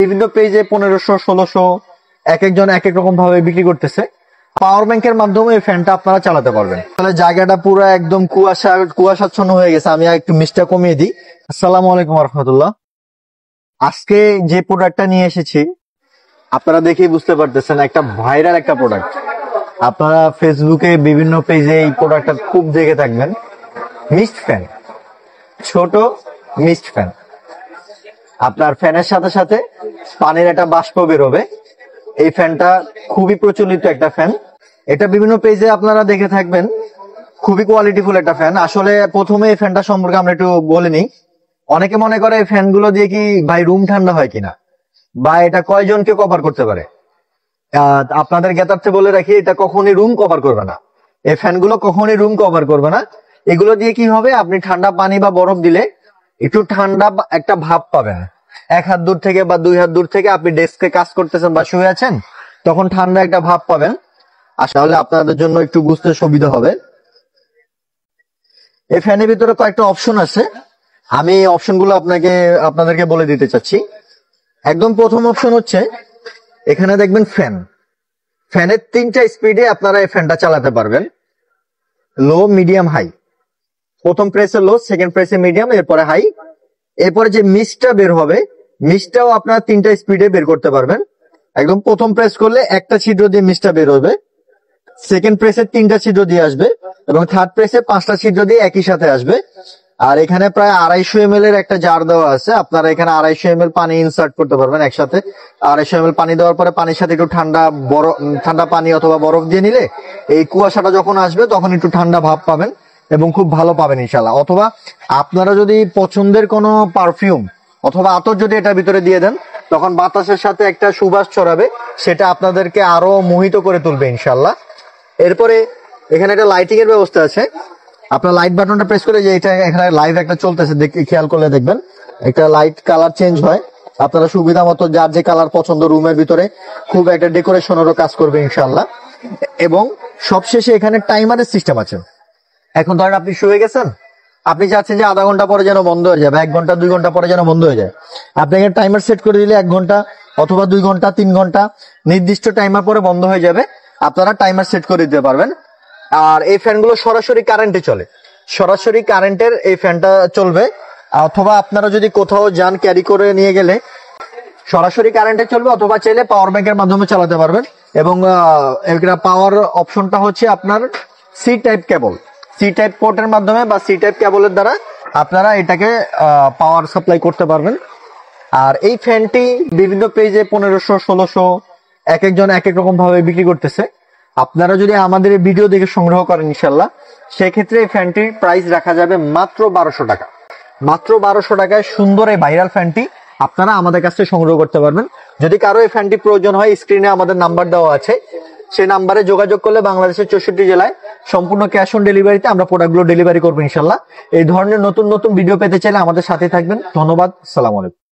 বিভিন্ন পেজে 1500 1600 এক একজন এক এক রকম ভাবে বিক্রি করতেছে। পাওয়ার ব্যাংকের মাধ্যমে এই ফ্যানটা আপনারা চালাতে পারবেন। তাহলে জায়গাটা পুরো একদম কুয়াশাচ্ছন্ন হয়ে গেছে, আমি একটু মিস্টটা কমিয়ে দিই। আসসালামু আলাইকুম রাহমাতুল্লাহ। আজকে যে প্রোডাক্টটা নিয়ে এসেছি আপনারা দেখেই বুঝতে পারতেছেন, একটা ভাইরাল একটা প্রোডাক্ট। আপনারা ফেসবুকে বিভিন্ন পেজে এই প্রোডাক্টটা খুব দেখে থাকবেন। মিস্ট ফ্যান, ছোট মিস্ট ফ্যান। আপনার ফ্যানের সাথে সাথে পানির একটা বাষ্প বেরোবে। এই ফ্যানটা খুবই প্রচলিত একটা ফ্যান, এটা বিভিন্ন পেজে আপনারা দেখে থাকবেন। খুবই কোয়ালিটিফুল একটা ফ্যান। আসলে প্রথমে এই ফ্যানটা সম্পর্কে আমরা একটু বলে নিই। অনেকে মনে করে এই ফ্যানগুলো দিয়ে কি ভাই রুম ঠান্ডা হয় কিনা, বা এটা কয়জনকে কভার করতে পারে। আপনাদের জ্ঞাতার্থে বলে রাখি, এটা কখনই রুম কভার করবে না। এই ফ্যানগুলো কখনই রুম কভার করবে না। এগুলো দিয়ে কি হবে, আপনি ঠান্ডা পানি বা বরফ দিলে একটু ঠান্ডা একটা ভাব পাবেন। 1 হাত দূর থেকে বা 2 হাত দূর থেকে আপনি ডেস্কে কাজ করতেছেন বা শুয়ে আছেন, তখন ঠান্ডা একটা ভাব পাবেন। আসলে আপনাদের জন্য একটু বুঝতে সুবিধা হবে। এই ফ্যানের ভিতরে কয়েকটা অপশন আছে, আমি এই অপশনগুলো আপনাদেরকে বলে দিতে চাচ্ছি। একদম প্রথম অপশন হচ্ছে, এখানে দেখবেন ফ্যান। ফ্যানের 3টা স্পিডে আপনারা এই ফ্যানটা চালাতে পারবেন, লো, মিডিয়াম, হাই। প্রথম প্রেসে লো, সেকেন্ড প্রেসে মিডিয়াম, এরপরে হাই। এরপরে যে মিস্টটা বের হবে, মিস্টটাও আপনারা 3টা স্পিডে বের করতে পারবেন। একদম প্রথম প্রেস করলে একটা ছিদ্র দিয়ে মিস্টটা বের হবে, সেকেন্ড প্রেসে 3টা ছিদ্র দিয়ে আসবে, এবং থার্ড প্রেসে 5টা ছিদ্র দিয়ে একই সাথে আসবে। আর এখানে প্রায় 250 ml এর একটা জার দেওয়া আছে। আপনারা এখানে 250 ml পানি ইনসার্ট করতে পারবেন একসাথে। 250 ml পানি দেওয়ার পরে পানির সাথে একটু ঠান্ডা পানি অথবা বরফ দিয়ে নিলে এই কুয়াশাটা যখন আসবে তখন একটু ঠান্ডা ভাব পাবেন এবং খুব ভালো পাবেন ইনশাল্লাহ। অথবা আপনারা যদি পছন্দের কোনো পারফিউম অথবা আতর যদি এটার ভিতরে দিয়ে দেন, তখন বাতাসের সাথে একটা সুবাস ছড়াবে, সেটা আপনাদেরকে আরো মোহিত করে তুলবে ইনশাল্লাহ। এরপরে এখানে একটা লাইটিং এর ব্যবস্থা আছে। আপনার লাইট বাটনটা প্রেস করে, যে এটা এখানে লাইভ একটা চলতেছে, খেয়াল করলে দেখবেন একটা লাইট কালার চেঞ্জ হয়। আপনারা সুবিধা মতো যার যে কালার পছন্দ, রুমের ভিতরে খুব একটা ডেকোরেশনেরও কাজ করবে ইনশাল্লাহ। এবং সবশেষে এখানে টাইমারের সিস্টেম আছে। এখন ধরেন আপনি শুয়ে গেছেন, আপনি চাচ্ছেন যে আধা ঘন্টা পরে যেন বন্ধ হয়ে যায়, বা 1 ঘন্টা 2 ঘন্টা পরে যেন বন্ধ হয়ে যায়। আপনি এখানে টাইমার সেট করে দিলে 1 ঘন্টা অথবা 2 ঘন্টা 3 ঘন্টা নির্দিষ্ট টাইমার পরে বন্ধ হয়ে যাবে। আপনারা টাইমার সেট করে দিতে পারবেন। আর এই ফ্যানগুলো সরাসরি কারেন্টে চলে, সরাসরি কারেন্টের এই ফ্যানটা চলবে। অথবা আপনারা যদি কোথাও যান, ক্যারি করে নিয়ে গেলে সরাসরি কারেন্টে চলবে, অথবা চাইলে পাওয়ার ব্যাংকের মাধ্যমে চালাতে পারবেন। এবং পাওয়ার অপশনটা হচ্ছে আপনার সি টাইপ কেবল, সি টাইপ পোর্টের মাধ্যমে বা সি টাইপ কেবলের দ্বারা আপনারা এটাকে পাওয়ার সাপ্লাই করতে পারবেন। আর এই ফ্যানটি বিভিন্ন পেজে 1500 1600 এক একজন এক এক রকম ভাবে বিক্রি করতেছে। আপনারা যদি আমাদের এই ভিডিও দেখে সংগ্রহ করেন ইনশাল্লাহ, সেক্ষেত্রে এই ফ্যানটির প্রাইস রাখা যাবে মাত্র 1200 টাকা। মাত্র 1200 টাকায় সুন্দর এই ভাইরাল ফ্যানটি আপনারা আমাদের কাছ থেকে সংগ্রহ করতে পারবেন। যদি কারো এই ফ্যানটি প্রয়োজন হয়, স্ক্রিনে আমাদের নাম্বার দেওয়া আছে, সেই নাম্বারে যোগাযোগ করলে বাংলাদেশের 64 জেলায় সম্পূর্ণ ক্যাশ অন ডেলিভারিতে আমরা প্রোডাক্টগুলো ডেলিভারি করবো ইনশাল্লাহ। এই ধরনের নতুন নতুন ভিডিও পেতে চাইলে আমাদের সাথে থাকবেন। ধন্যবাদ, আসসালামু আলাইকুম।